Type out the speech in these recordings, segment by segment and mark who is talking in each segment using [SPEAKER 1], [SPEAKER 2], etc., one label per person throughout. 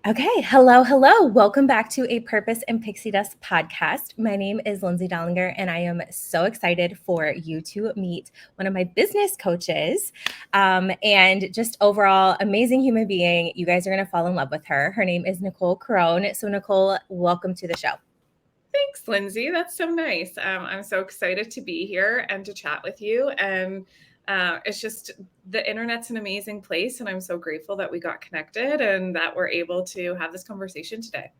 [SPEAKER 1] Okay, hello, hello. Welcome back to a Purpose and Pixie Dust podcast. My name is Lindsay Dollinger, and I am so excited for you to meet one of my business coaches and just overall amazing human being. You guys are going to fall in love with her. Her name is Nicole Crone. So, Nicole, welcome to the show.
[SPEAKER 2] Thanks, Lindsay. That's so nice. I'm so excited to be here and to chat with you. And it's just the internet's an amazing place. And I'm so grateful that we got connected and that we're able to have this conversation today.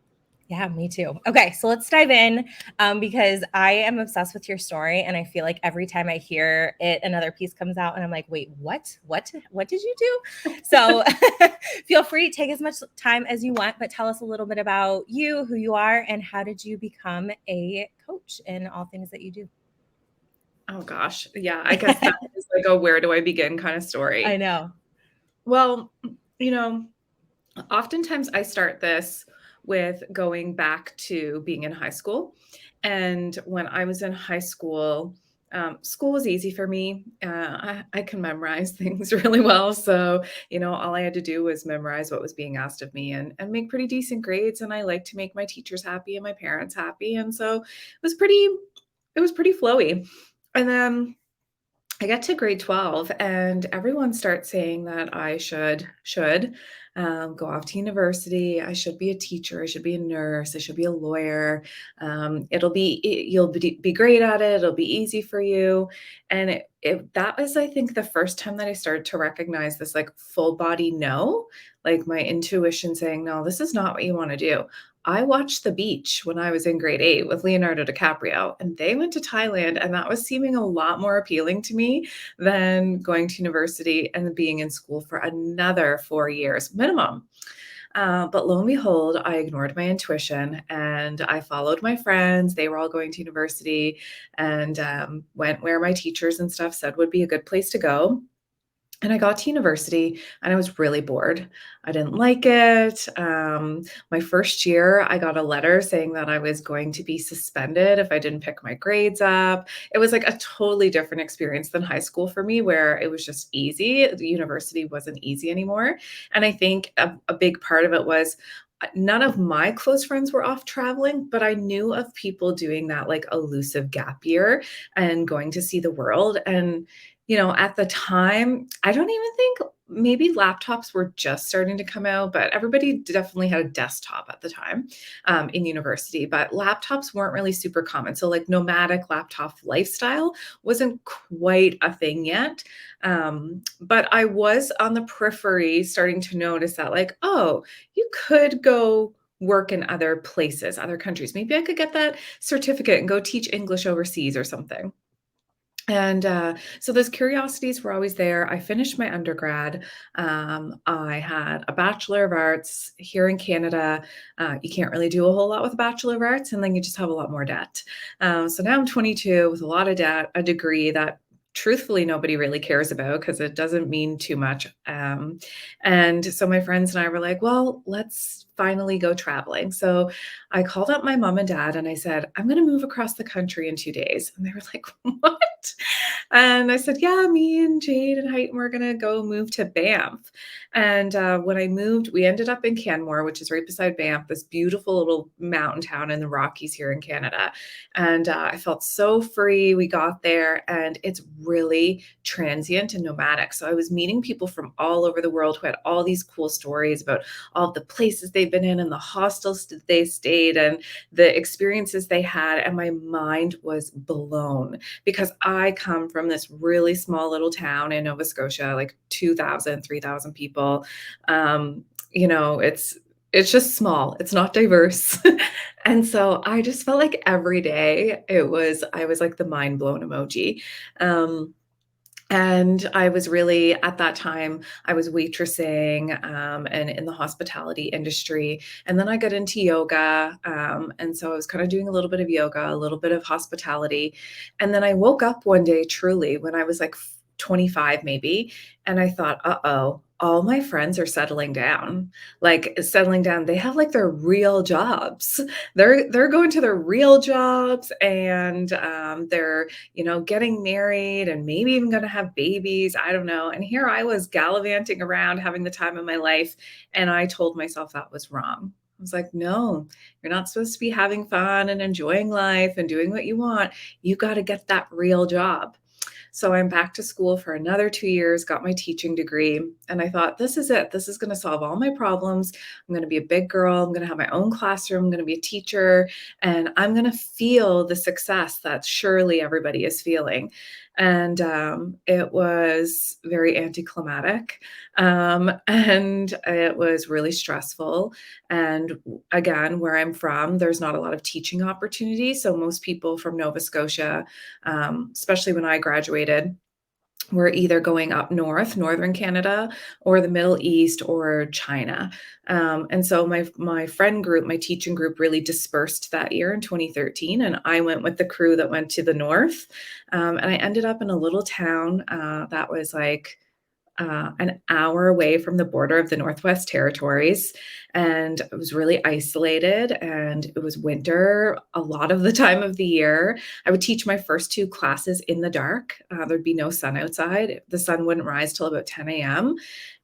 [SPEAKER 1] Yeah, me too. Okay, so let's dive in because I am obsessed with your story, and I feel like every time I hear it, another piece comes out, and I'm like, wait, what? What did you do? So feel free to take as much time as you want, but tell us a little bit about you, who you are, and how did you become a coach in all things that you do?
[SPEAKER 2] Oh gosh. Yeah, I guess that is like a where do I begin kind of
[SPEAKER 1] I
[SPEAKER 2] story.
[SPEAKER 1] know.
[SPEAKER 2] Well, you know, oftentimes I start this with going back to being in high school. And when I was in high school, school was easy for me. I can memorize things really well. So, all I had to do was memorize what was being asked of me and make pretty decent grades. And I like to make my teachers happy and my parents happy. And so it was pretty flowy. And then I get to grade 12 and everyone starts saying that I should go off to university. I should be a teacher. I should be a nurse. I should be a lawyer. You'll be great at it. It'll be easy for you. And that was, I think, the first time that I started to recognize this like full body no, like my intuition saying, no, this is not what you want to do. I watched The Beach when I was in grade 8 with Leonardo DiCaprio, and they went to Thailand, and that was seeming a lot more appealing to me than going to university and being in school for another 4 years minimum. But lo and behold, I ignored my intuition and I followed my friends. They were all going to university and went where my teachers and stuff said would be a good place to go. And I got to university and I was really bored. I didn't like it. My first year, I got a letter saying that I was going to be suspended if I didn't pick my grades up. It was like a totally different experience than high school for me, where it was just easy. The university wasn't easy anymore. And I think a big part of it was none of my close friends were off traveling, but I knew of people doing that like elusive gap year and going to see the world. And at the time, I don't even think maybe laptops were just starting to come out, but everybody definitely had a desktop at the time in university, but laptops weren't really super common. So like nomadic laptop lifestyle wasn't quite a thing yet. But I was on the periphery starting to notice that like, oh, you could go work in other places, other countries. Maybe I could get that certificate and go teach English overseas or something. And so those curiosities were always there. I finished my undergrad. I had a Bachelor of Arts here in Canada. You can't really do a whole lot with a Bachelor of Arts, and then you just have a lot more debt. So now I'm 22 with a lot of debt, a degree that truthfully nobody really cares about because it doesn't mean too much. And so my friends and I were like, well, let's finally go traveling. So I called up my mom and dad and I said, I'm going to move across the country in 2 days. And they were like, what? And I said, yeah, me and Jade and Heighton, we're going to go move to Banff. And when I moved, we ended up in Canmore, which is right beside Banff, this beautiful little mountain town in the Rockies here in Canada. And I felt so free. We got there and it's really transient and nomadic. So I was meeting people from all over the world who had all these cool stories about all the places they've been in and the hostels that they stayed and the experiences they had. And my mind was blown because I come from this really small little town in Nova Scotia, like 2,000, 3,000 people. It's just small. It's not diverse. And so I just felt like every day I was like the mind blown emoji. And I was really, at that time, I was waitressing and in the hospitality industry. And then I got into yoga. And so I was kind of doing a little bit of yoga, a little bit of hospitality. And then I woke up one day truly when I was like 25 maybe. And I thought, uh-oh, all my friends are settling down. Like settling down, they have like their real jobs. They're going to their real jobs, and they're, getting married and maybe even going to have babies. I don't know. And here I was gallivanting around having the time of my life. And I told myself that was wrong. I was like, no, you're not supposed to be having fun and enjoying life and doing what you want. You got to get that real job. So I'm back to school for another 2 years, got my teaching degree. And I thought, this is it. This is going to solve all my problems. I'm going to be a big girl. I'm going to have my own classroom. I'm going to be a teacher. And I'm going to feel the success that surely everybody is feeling. And it was very anticlimactic. And it was really stressful. And again, where I'm from, there's not a lot of teaching opportunities. So most people from Nova Scotia, especially when I graduated, were either going up north, northern Canada, or the Middle East, or China. And so my friend group, my teaching group, really dispersed that year in 2013, and I went with the crew that went to the north. And I ended up in a little town that was like an hour away from the border of the Northwest Territories. And it was really isolated, and it was winter a lot of the time of the year. I would teach my first two classes in the dark. There'd be no sun outside. The sun wouldn't rise till about 10 a.m.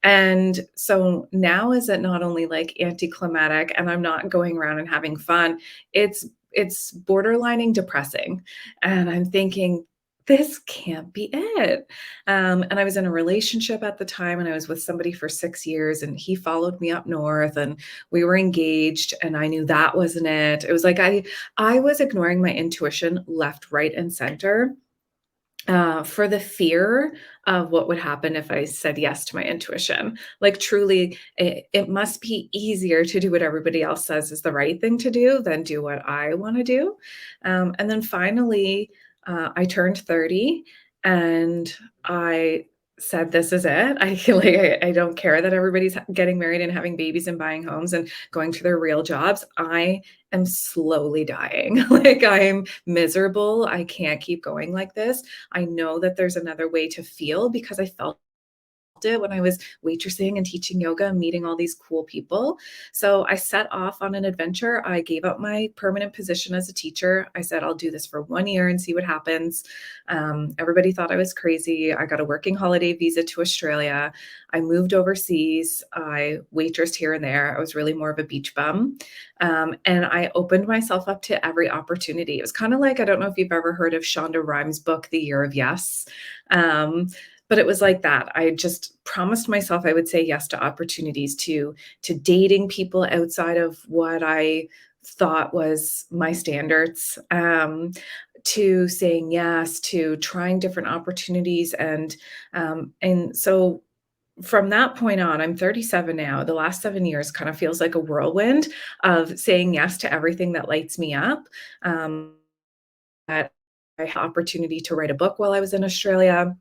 [SPEAKER 2] And so now is it not only like anticlimactic and I'm not going around and having fun, it's borderlining depressing. And I'm thinking, this can't be it. And I was in a relationship at the time, and I was with somebody for 6 years, and he followed me up north, and we were engaged, and I knew that wasn't it. It was like I was ignoring my intuition left, right, and center for the fear of what would happen if I said yes to my intuition. Like truly, it must be easier to do what everybody else says is the right thing to do than do what I want to do. And then finally, I turned 30, and I said, this is it. I don't care that everybody's getting married and having babies and buying homes and going to their real jobs. I am slowly dying. Like I'm miserable. I can't keep going like this. I know that there's another way to feel, because I felt it when I was waitressing and teaching yoga and meeting all these cool people. So I set off on an adventure. I gave up my permanent position as a teacher. I said, I'll do this for 1 year and see what happens. Everybody thought I was crazy. I got a working holiday visa to Australia. I moved overseas. I waitressed here and there. I was really more of a beach bum. And I opened myself up to every opportunity. It was kind of like, I don't know if you've ever heard of Shonda Rhimes' book, The Year of Yes. But it was like that. I just promised myself I would say yes to opportunities, to dating people outside of what I thought was my standards, to saying yes, to trying different opportunities. And so from that point on, I'm 37 now. The last 7 years kind of feels like a whirlwind of saying yes to everything that lights me up. That I had opportunity to write a book while I was in Australia.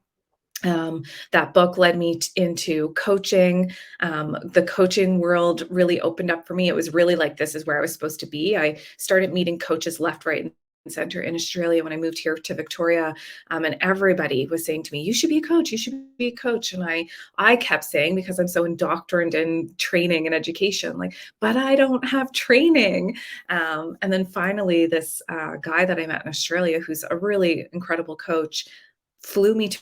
[SPEAKER 2] That book led me into coaching. The coaching world really opened up for me. It was really like, this is where I was supposed to be. I started meeting coaches left, right, and center in Australia when I moved here to Victoria. And everybody was saying to me, you should be a coach. You should be a coach. And I kept saying, because I'm so indoctrined in training and education, like, but I don't have training. And then finally, this guy that I met in Australia, who's a really incredible coach, flew me to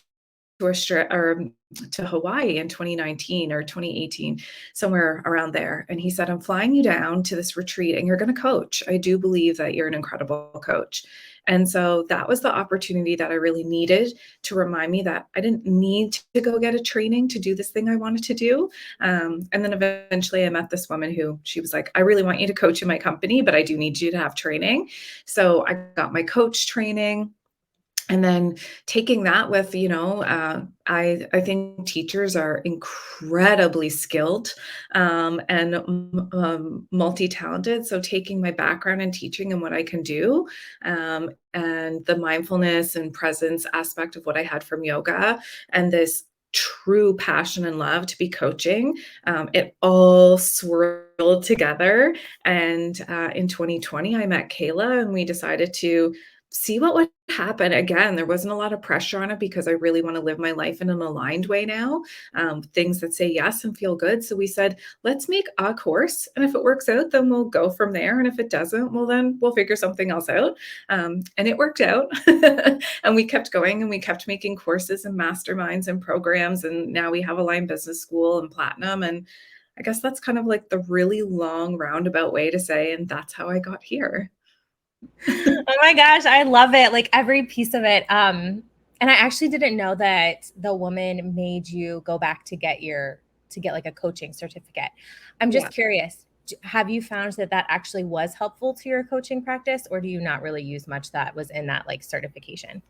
[SPEAKER 2] Australia, or to Hawaii in 2019 or 2018, somewhere around there. And he said, I'm flying you down to this retreat and you're going to coach. I do believe that you're an incredible coach. And so that was the opportunity that I really needed to remind me that I didn't need to go get a training to do this thing I wanted to do. And then eventually I met this woman who, she was like, I really want you to coach in my company, but I do need you to have training. So I got my coach training. And then taking that with, I think teachers are incredibly skilled and multi-talented. So taking my background in teaching and what I can do, and the mindfulness and presence aspect of what I had from yoga, and this true passion and love to be coaching, it all swirled together. And in 2020, I met Kayla, and we decided to see what would happen. Again, there wasn't a lot of pressure on it because I really want to live my life in an aligned way now, things that say yes and feel good. So we said, let's make a course. And if it works out, then we'll go from there. And if it doesn't, well, then we'll figure something else out. And it worked out. And we kept going and we kept making courses and masterminds and programs. And now we have Align Business School and Platinum. And I guess that's kind of like the really long roundabout way to say, and that's how I got here.
[SPEAKER 1] Oh my gosh, I love it. Like every piece of it. And I actually didn't know that the woman made you go back to get like a coaching certificate. I'm just
[SPEAKER 2] Yeah.
[SPEAKER 1] curious, have you found that that actually was helpful to your coaching practice, or do you not really use much that was in that like certification?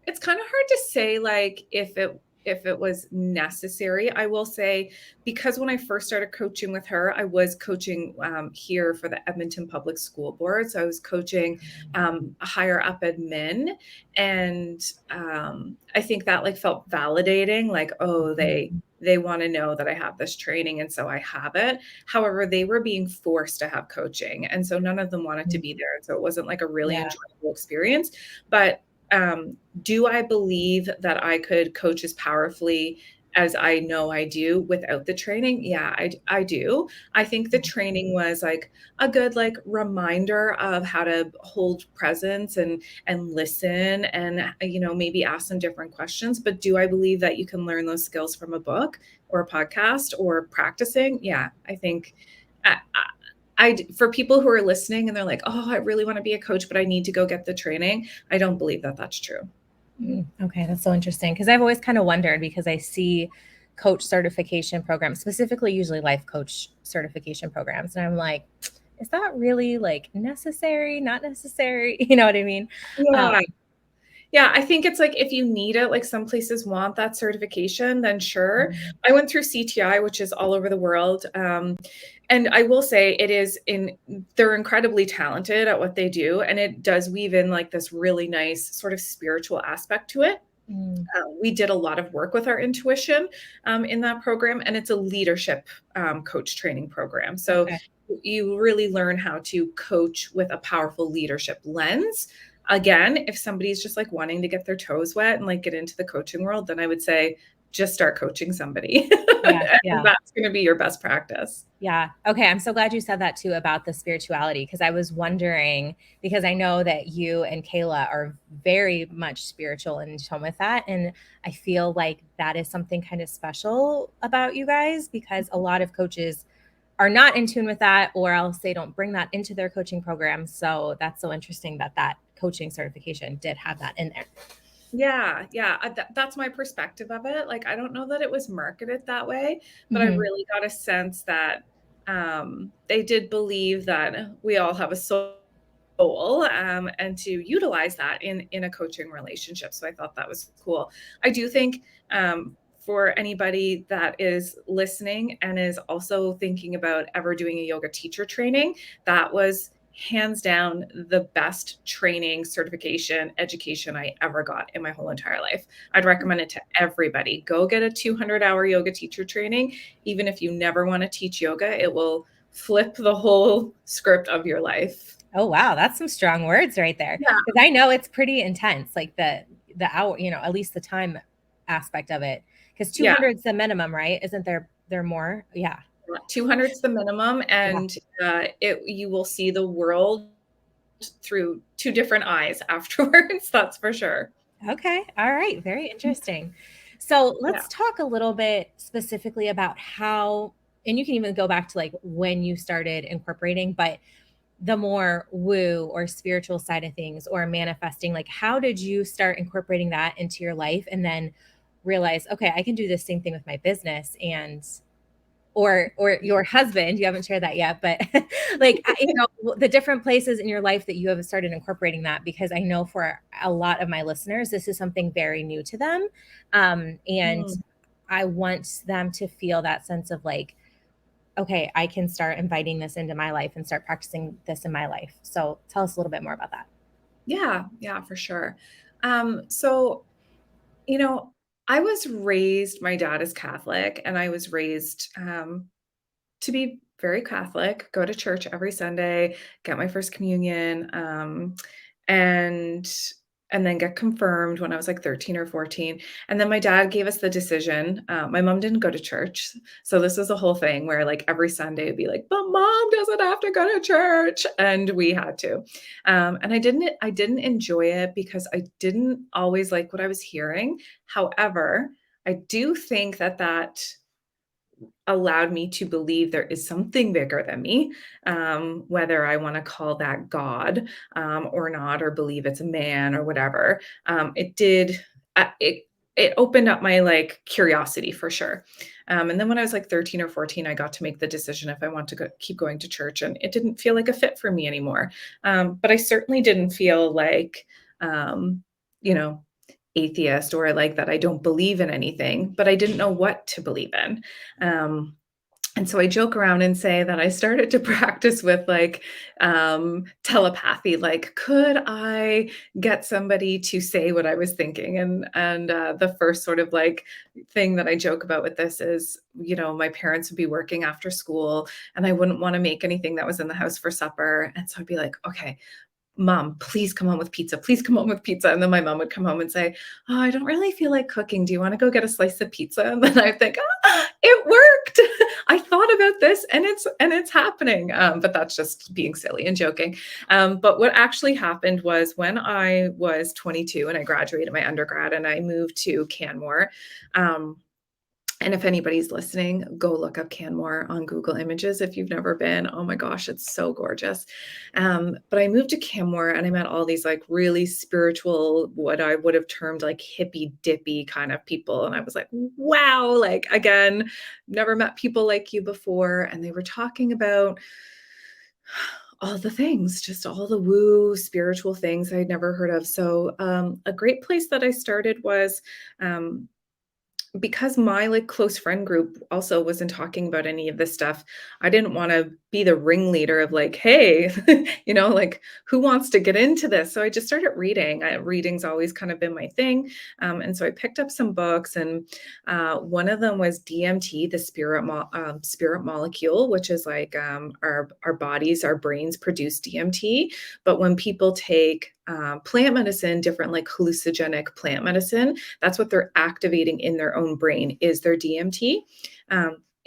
[SPEAKER 2] It's kind of hard to say, like, if it was necessary. I will say, because when I first started coaching with her, I was coaching here for the Edmonton Public School Board. So I was coaching higher up admin. And I think that like felt validating, like, oh, they want to know that I have this training. And so I have it. However, they were being forced to have coaching. And so none of them wanted to be there. So it wasn't like a really
[SPEAKER 1] Yeah.
[SPEAKER 2] enjoyable experience. But do I believe that I could coach as powerfully as I know I do without the training? Yeah, I do. I think the training was like a good like reminder of how to hold presence and listen and maybe ask some different questions. But do I believe that you can learn those skills from a book or a podcast or practicing? Yeah, I think for people who are listening and they're like, oh, I really want to be a coach, but I need to go get the training. I don't believe that that's true.
[SPEAKER 1] Okay, that's so interesting because I've always kind of wondered because I see coach certification programs, specifically usually life coach certification programs, and I'm like, is that really like necessary? Not necessary? You know what I mean? Um,
[SPEAKER 2] Yeah. Yeah, I think it's like if you need it, like some places want that certification, then sure. I went through CTI, which is all over the world. And I will say they're incredibly talented at what they do. And it does weave in like this really nice sort of spiritual aspect to it.
[SPEAKER 1] mm,
[SPEAKER 2] We did a lot of work with our intuition in that program, and it's a leadership coach training program. So
[SPEAKER 1] okay.
[SPEAKER 2] you really learn how to coach with a powerful leadership lens. Again, if somebody's just like wanting to get their toes wet and like get into the coaching world, then I would say just start coaching somebody.
[SPEAKER 1] Yeah,
[SPEAKER 2] And
[SPEAKER 1] yeah.
[SPEAKER 2] that's going to be your best practice.
[SPEAKER 1] Yeah. Okay. I'm so glad you said that too about the spirituality because I was wondering because I know that you and Kayla are very much spiritual and in tune with that. And I feel like that is something kind of special about you guys because a lot of coaches are not in tune with that or else they don't bring that into their coaching programs. So that's so interesting that that coaching certification did have that in there.
[SPEAKER 2] Yeah, yeah, that's my perspective of it. Like, I don't know that it was marketed that way, but I
[SPEAKER 1] Mhm.
[SPEAKER 2] really got a sense that they did believe that we all have a soul, and to utilize that in a coaching relationship. So I thought that was cool. I do think for anybody that is listening and is also thinking about ever doing a yoga teacher training, that was hands down the best training, certification, education I ever got in my whole entire life. I'd recommend it to everybody. Go get a 200-hour yoga teacher training. Even if you never want to teach yoga, it will flip the whole script of your life.
[SPEAKER 1] Oh wow, that's some strong words right there.
[SPEAKER 2] Yeah.
[SPEAKER 1] Because I know it's pretty intense, like the hour, at least the time aspect of it. Because
[SPEAKER 2] Yeah.
[SPEAKER 1] 200 is the minimum, right? Isn't there more? Yeah.
[SPEAKER 2] 200 is the minimum,
[SPEAKER 1] Yeah.
[SPEAKER 2] and you will see the world through two different eyes afterwards. That's for sure.
[SPEAKER 1] Okay. All right. Very interesting. So
[SPEAKER 2] Yeah.
[SPEAKER 1] let's talk a little bit specifically about how, and you can even go back to like when you started incorporating, but the more woo or spiritual side of things or manifesting, like how did you start incorporating that into your life and then realize, okay, I can do the same thing with my business and or your husband, you haven't shared that yet, but like the different places in your life that you have started incorporating that because I know for a lot of my listeners this is something very new to them, and
[SPEAKER 2] Mm.
[SPEAKER 1] I want them to feel that sense of like, okay, I can start inviting this into my life and start practicing this in my life. So tell us a little bit more about that.
[SPEAKER 2] Yeah, yeah, for sure. So, you know, my dad is Catholic, and I was raised to be very Catholic, go to church every Sunday, get my first communion. and then get confirmed when I was like 13 or 14. And then my dad gave us the decision. My mom didn't go to church. So this was a whole thing where like every Sunday it'd be like, but mom doesn't have to go to church. And we had to. And I didn't enjoy it because I didn't always like what I was hearing. However, I do think that allowed me to believe there is something bigger than me, whether I want to call that God, or not, or believe it's a man or whatever. It did. It opened up my like curiosity for sure. And then when I was like 13 or 14, I got to make the decision if I want to keep going to church, and it didn't feel like a fit for me anymore. But I certainly didn't feel like, you know, atheist or like that I don't believe in anything, but I didn't know what to believe in. And so I joke around and say that I started to practice with like telepathy. Like, could I get somebody to say what I was thinking? And the first sort of like thing that I joke about with this is, my parents would be working after school, and I wouldn't want to make anything that was in the house for supper. And so I'd be like, okay, Mom, please come home with pizza. Please come home with pizza. And then my mom would come home and say, oh, I don't really feel like cooking. Do you want to go get a slice of pizza? And then I think, it worked. I thought about this and it's happening. But that's just being silly and joking. But what actually happened was when I was 22 and I graduated my undergrad and I moved to Canmore, and if anybody's listening, go look up Canmore on Google Images if you've never been. Oh my gosh, it's so gorgeous. But I moved to Canmore and I met all these like really spiritual, what I would have termed like hippy dippy kind of people. And I was like, wow, like again, never met people like you before. And they were talking about all the things, just all the woo spiritual things I'd never heard of. So a great place that I started was, because my like close friend group also wasn't talking about any of this stuff, I didn't want to be the ringleader of like, hey, like who wants to get into this? So I just started reading. Reading's always kind of been my thing. And so I picked up some books, and one of them was DMT, the spirit molecule, which is like our bodies, our brains produce DMT. But when people take plant medicine, different like hallucinogenic plant medicine, that's what they're activating in their own brain is their DMT.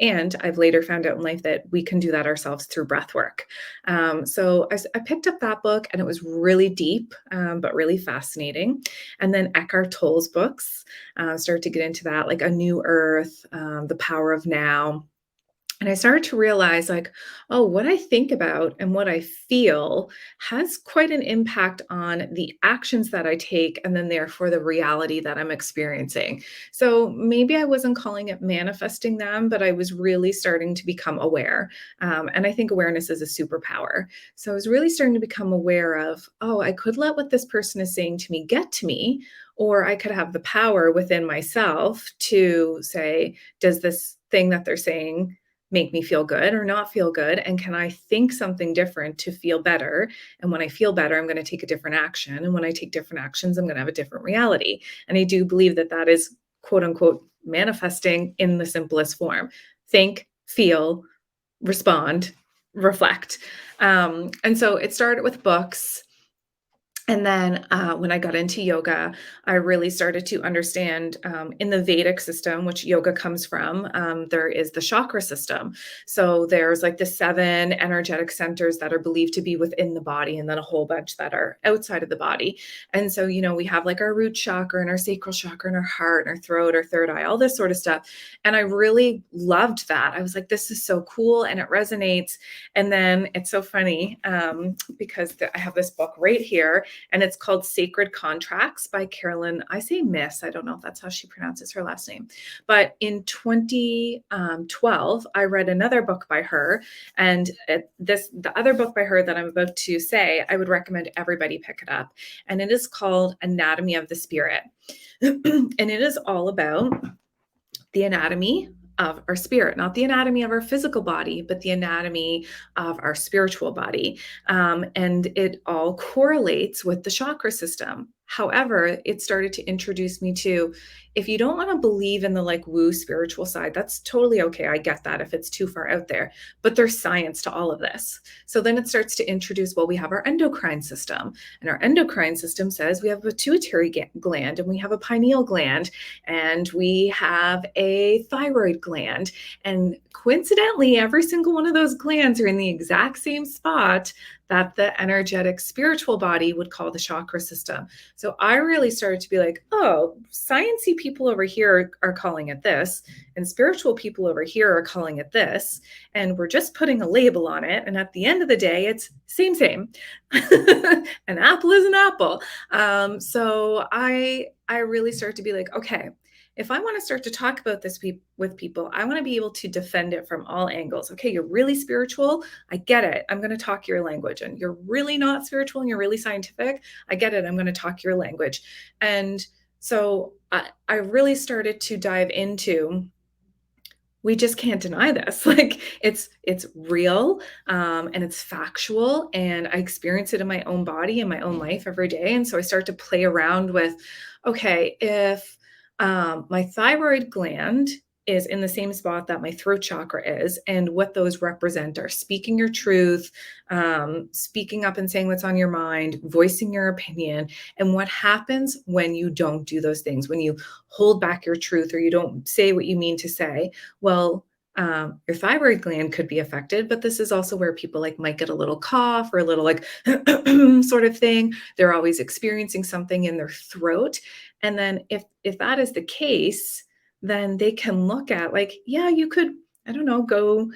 [SPEAKER 2] And I've later found out in life that we can do that ourselves through breath work. So I picked up that book, and it was really deep, but really fascinating. And then Eckhart Tolle's books, started to get into that, like A New Earth, The Power of Now. And I started to realize like, oh, what I think about and what I feel has quite an impact on the actions that I take, and then therefore the reality that I'm experiencing. So maybe I wasn't calling it manifesting them, but I was really starting to become aware. And I think awareness is a superpower. So I was really starting to become aware of, oh, I could let what this person is saying to me get to me, or I could have the power within myself to say, does this thing that they're saying make me feel good or not feel good? And can I think something different to feel better? And when I feel better, I'm going to take a different action. And when I take different actions, I'm going to have a different reality. And I do believe that is quote unquote manifesting in the simplest form. Think, feel, respond, reflect. And so it started with books. And then when I got into yoga, I really started to understand in the Vedic system, which yoga comes from, there is the chakra system. So there's like the 7 energetic centers that are believed to be within the body, and then a whole bunch that are outside of the body. And so, we have like our root chakra and our sacral chakra and our heart and our throat, our third eye, all this sort of stuff. And I really loved that. I was like, this is so cool. And it resonates. And then it's so funny because I have this book right here, and it's called Sacred Contracts by Carolyn. I say Miss. I don't know if that's how she pronounces her last name. But in 2012, I read another book by her. And the other book by her that I'm about to say, I would recommend everybody pick it up. And it is called Anatomy of the Spirit. And it is all about the anatomy of our spirit, not the anatomy of our physical body, but the anatomy of our spiritual body. And it all correlates with the chakra system. However, it started to introduce me to, if you don't want to believe in the like woo spiritual side, that's totally okay. I get that if it's too far out there, but there's science to all of this. So then it starts to introduce, well, we have our endocrine system, and our endocrine system says we have a pituitary gland, and we have a pineal gland, and we have a thyroid gland. And coincidentally, every single one of those glands are in the exact same spot that the energetic spiritual body would call the chakra system. So I really started to be like, oh, sciencey people over here are calling it this, and spiritual people over here are calling it this, and we're just putting a label on it. And at the end of the day, it's same. An apple is an apple. So I really started to be like, okay, if I want to start to talk about this with people, I want to be able to defend it from all angles. Okay, you're really spiritual. I get it. I'm going to talk your language. And you're really not spiritual and you're really scientific. I get it. I'm going to talk your language. And so I really started to dive into, we just can't deny this. Like it's real, and it's factual, and I experience it in my own body and my own life every day. And so I start to play around with, okay, if my thyroid gland is in the same spot that my throat chakra is, and what those represent are speaking your truth, speaking up and saying what's on your mind, voicing your opinion. And what happens when you don't do those things, when you hold back your truth or you don't say what you mean to say? Well, your thyroid gland could be affected, but this is also where people like might get a little cough or a little like sort of thing. They're always experiencing something in their throat. And then if that is the case, then they can look at like, yeah, you could, I don't know, go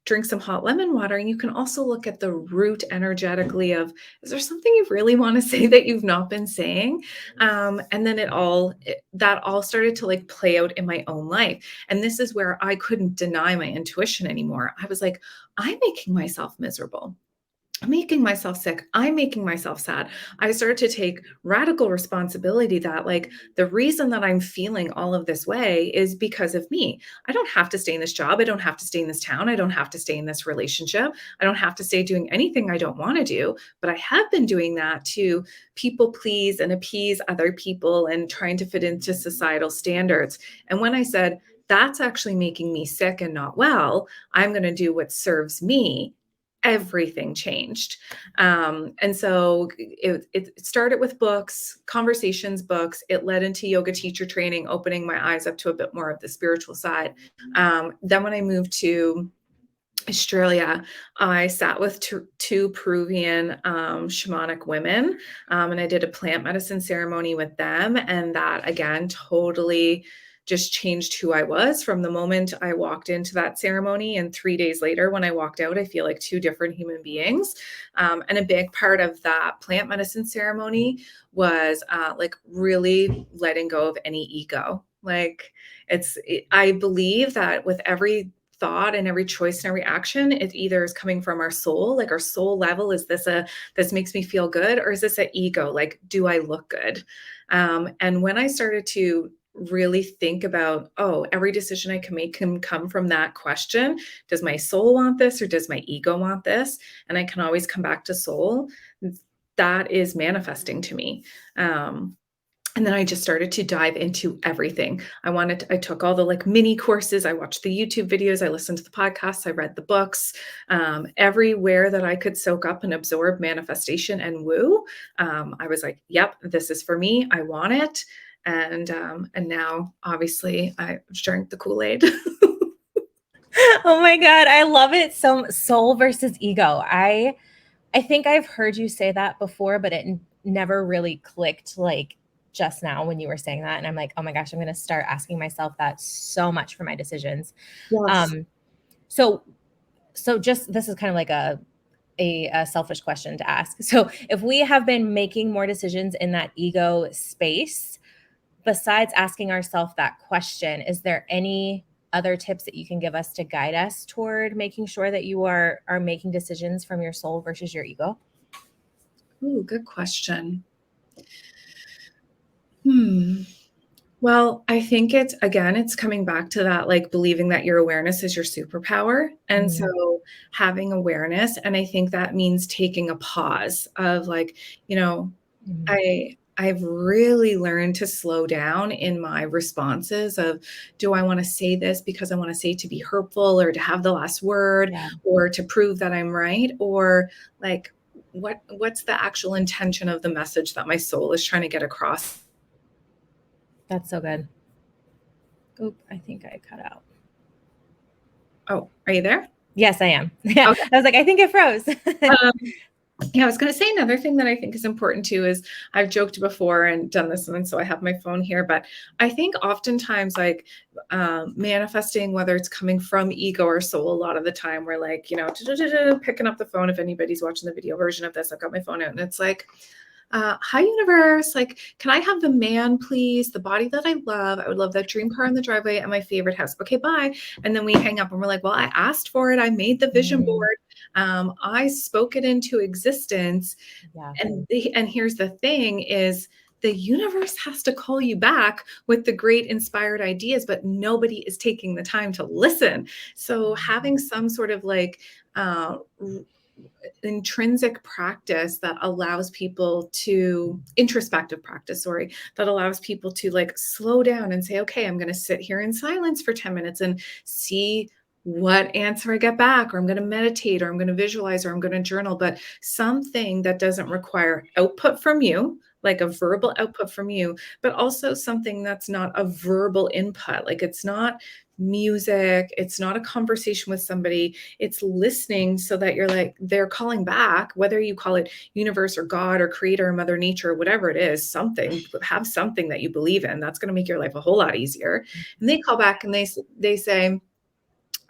[SPEAKER 2] drink some hot lemon water. And you can also look at the root energetically of, is there something you really want to say that you've not been saying? And then that all started to like play out in my own life. And this is where I couldn't deny my intuition anymore. I was like, I'm making myself miserable. I'm making myself sick. I'm making myself sad. I started to take radical responsibility that like the reason that I'm feeling all of this way is because of me. I don't have to stay in this job. I don't have to stay in this town. I don't have to stay in this relationship. I don't have to stay doing anything I don't want to do. But I have been doing that to people please and appease other people and trying to fit into societal standards. And when I said, that's actually making me sick and not well, I'm going to do what serves me, everything changed. And so it started with books, conversations, books. It led into yoga teacher training, opening my eyes up to a bit more of the spiritual side. Then when I moved to Australia, I sat with two Peruvian shamanic women, and I did a plant medicine ceremony with them. And that, again, totally just changed who I was from the moment I walked into that ceremony. And 3 days later, when I walked out, I feel like two different human beings. And a big part of that plant medicine ceremony was like really letting go of any ego. Like I believe that with every thought and every choice and every action, it either is coming from our soul, like our soul level, is this makes me feel good, or is this an ego, like, do I look good? And when I started to really think about, oh, every decision I can make can come from that question. Does my soul want this or does my ego want this? And I can always come back to soul. That is manifesting to me. And then I just started to dive into everything. I took all the like mini courses. I watched the YouTube videos. I listened to the podcasts. I read the books, everywhere that I could soak up and absorb manifestation and woo. I was like, yep, this is for me. I want it. And now obviously I drank the Kool-Aid.
[SPEAKER 1] Oh my God. I love it. So soul versus ego. I think I've heard you say that before, but it never really clicked like just now when you were saying that. And I'm like, oh my gosh, I'm going to start asking myself that so much for my decisions.
[SPEAKER 2] Yes.
[SPEAKER 1] So just, this is kind of like a selfish question to ask. So if we have been making more decisions in that ego space, besides asking ourselves that question, is there any other tips that you can give us to guide us toward making sure that you are making decisions from your soul versus your ego?
[SPEAKER 2] Ooh, good question. Well, I think it's coming back to that, like believing that your awareness is your superpower. And so having awareness, and I think that means taking a pause of like,
[SPEAKER 1] Mm-hmm.
[SPEAKER 2] I've really learned to slow down in my responses of, do I want to say this because I want to say it to be hurtful or to have the last word
[SPEAKER 1] Yeah,
[SPEAKER 2] or to prove that I'm right? Or like, what's the actual intention of the message that my soul is trying to get across?
[SPEAKER 1] that's so good. Oop, I think I cut out.
[SPEAKER 2] Oh, are you there?
[SPEAKER 1] Yes, I am. Yeah.
[SPEAKER 2] Okay.
[SPEAKER 1] I was like, I think it froze.
[SPEAKER 2] Yeah, I was going to say another thing that I think is important too is I've joked before and done this one, so I have my phone here. But I think oftentimes, like manifesting, whether it's coming from ego or soul, a lot of the time we're like, picking up the phone. If anybody's watching the video version of this, I've got my phone out, and it's like, hi universe, like, can I have the man, please? The body that I love. I would love that dream car in the driveway and my favorite house. Okay, bye. And then we hang up and we're like, well, I asked for it. I made the vision
[SPEAKER 1] Mm,
[SPEAKER 2] board. I spoke it into existence.
[SPEAKER 1] yeah.
[SPEAKER 2] And here's the thing is the universe has to call you back with the great inspired ideas, but nobody is taking the time to listen. So having some sort of like intrinsic practice that allows people to introspective practice, sorry, that allows people to like slow down and say, okay, I'm going to sit here in silence for 10 minutes and see what answer I get back, or I'm going to meditate, or I'm going to visualize, or I'm going to journal, but something that doesn't require output from you, like a verbal output from you, but also something that's not a verbal input. Like it's not music, it's not a conversation with somebody, it's listening so that you're like, they're calling back, whether you call it universe or God or creator or mother nature or whatever it is, something, have something that you believe in. That's going to make your life a whole lot easier. And they call back and they say,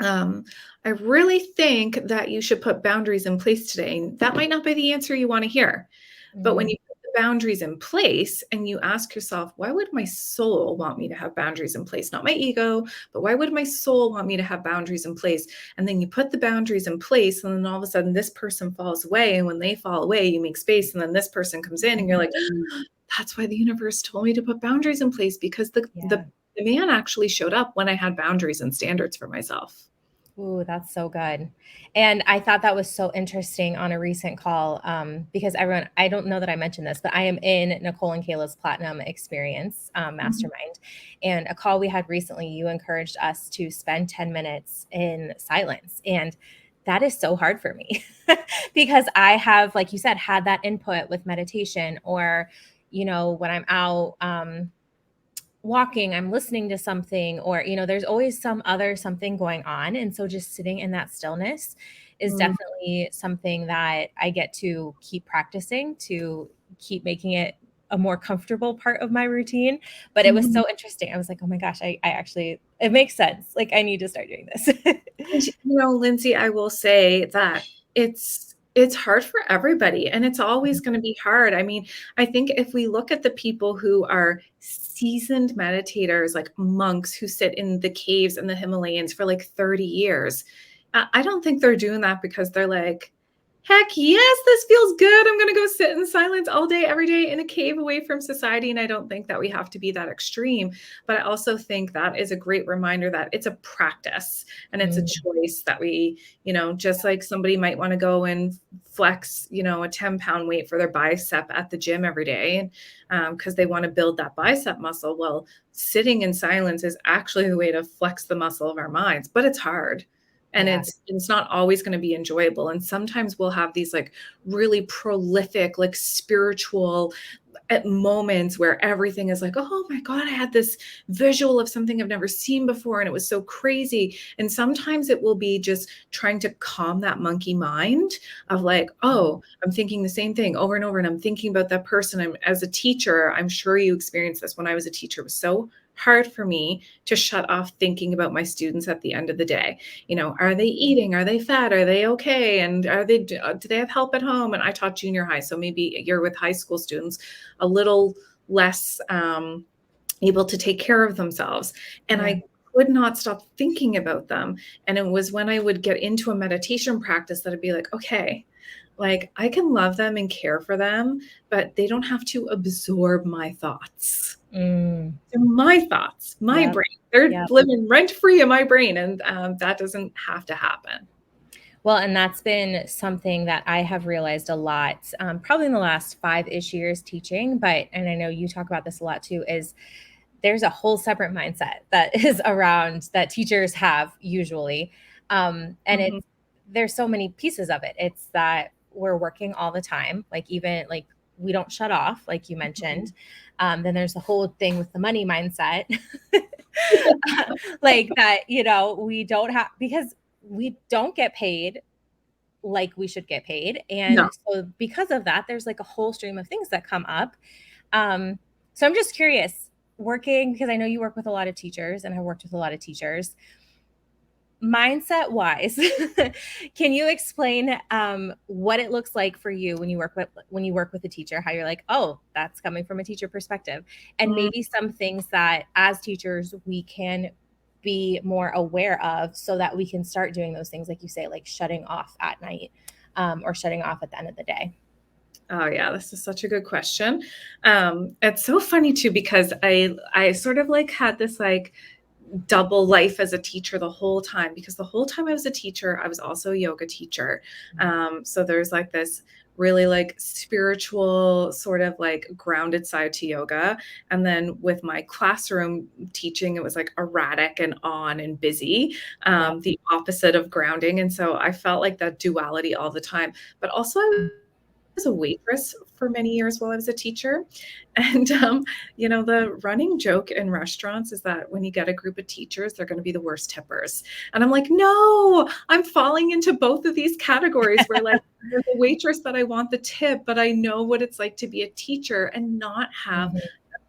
[SPEAKER 2] I really think that you should put boundaries in place today. That might not be the answer you want to hear. But when
[SPEAKER 1] Mm,
[SPEAKER 2] you put the boundaries in place and you ask yourself, why would my soul want me to have boundaries in place? Not my ego, but why would my soul want me to have boundaries in place? And then you put the boundaries in place, and then all of a sudden this person falls away. And when they fall away, you make space, and then this person comes in, and you're like, that's why the universe told me to put boundaries in place, because
[SPEAKER 1] yeah.
[SPEAKER 2] the man actually showed up when I had boundaries and standards for myself.
[SPEAKER 1] Ooh, that's so good. And I thought that was so interesting on a recent call, because everyone, I don't know that I mentioned this, but I am in Nicole and Kayla's Platinum Experience
[SPEAKER 2] Mhm.
[SPEAKER 1] Mastermind. And a call we had recently, you encouraged us to spend 10 minutes in silence. And that is so hard for me because I have, like you said, had that input with meditation or, when I'm out, walking, I'm listening to something, or, there's always some other something going on. And so just sitting in that stillness is
[SPEAKER 2] Mm,
[SPEAKER 1] definitely something that I get to keep practicing to keep making it a more comfortable part of my routine. But it was
[SPEAKER 2] mhm.
[SPEAKER 1] so interesting. I was like, oh my gosh, I actually, it makes sense. Like, I need to start doing this.
[SPEAKER 2] And Lindsay, I will say that it's hard for everybody, and it's always going to be hard. I mean, I think if we look at the people who are seasoned meditators, like monks who sit in the caves in the Himalayas for like 30 years, I don't think they're doing that because they're like, heck yes, this feels good. I'm going to go sit in silence all day, every day in a cave away from society. And I don't think that we have to be that extreme. But I also think that is a great reminder that it's a practice and it's a
[SPEAKER 1] Mm,
[SPEAKER 2] choice that we, just like somebody might want to go and flex, a 10-pound weight for their bicep at the gym every day because they want to build that bicep muscle. Well, sitting in silence is actually the way to flex the muscle of our minds, but it's hard. And
[SPEAKER 1] yeah.
[SPEAKER 2] it's not always going to be enjoyable. And sometimes we'll have these like really prolific, like spiritual at moments where everything is like, oh my God, I had this visual of something I've never seen before. And it was so crazy. And sometimes it will be just trying to calm that monkey mind of like, oh, I'm thinking the same thing over and over. And I'm thinking about that person. As a teacher, I'm sure you experienced this when I was a teacher. It was so hard for me to shut off thinking about my students at the end of the day. Are they eating? Are they fat? Are they okay? And do they have help at home? And I taught junior high. So maybe you're with high school students a little less able to take care of themselves. And
[SPEAKER 1] Yeah.
[SPEAKER 2] I could not stop thinking about them. And it was when I would get into a meditation practice that I'd be like, okay, like I can love them and care for them, but they don't have to absorb my thoughts.
[SPEAKER 1] Mm,
[SPEAKER 2] They're my thoughts, my
[SPEAKER 1] yep.
[SPEAKER 2] brain. They're
[SPEAKER 1] Yep.
[SPEAKER 2] living rent free in my brain. And that doesn't have to happen.
[SPEAKER 1] Well, and that's been something that I have realized a lot, probably in the last 5-ish years teaching, and I know you talk about this a lot too, is there's a whole separate mindset that is around that teachers have usually. And
[SPEAKER 2] Mhm.
[SPEAKER 1] there's so many pieces of it. It's that we're working all the time, like even like we don't shut off, like you mentioned. Then there's the whole thing with the money mindset, like that, we don't have, because we don't get paid like we should get paid.
[SPEAKER 2] No.
[SPEAKER 1] And so because of that, there's like a whole stream of things that come up. So I'm just curious, working, because I know you work with a lot of teachers and have worked with a lot of teachers, mindset wise, can you explain what it looks like for you when you work with a teacher, how you're like, oh, that's coming from a teacher perspective, and
[SPEAKER 2] Mm.
[SPEAKER 1] maybe some things that as teachers we can be more aware of so that we can start doing those things like you say, like shutting off at night, or shutting off at the end of the day.
[SPEAKER 2] Oh yeah, this is such a good question. It's so funny too because I sort of like had this like double life as a teacher the whole time, because the whole time I was a teacher, I was also a yoga teacher. So there's like this really like spiritual sort of like grounded side to yoga. And then with my classroom teaching, it was like erratic and on and busy,
[SPEAKER 1] Yep.
[SPEAKER 2] the opposite of grounding. And so I felt like that duality all the time. But also I was a waitress for many years while I was a teacher. And, the running joke in restaurants is that when you get a group of teachers, they're going to be the worst tippers. And I'm like, no, I'm falling into both of these categories where, like, there's a waitress that I want the tip, but I know what it's like to be a teacher and not have
[SPEAKER 1] Mhm.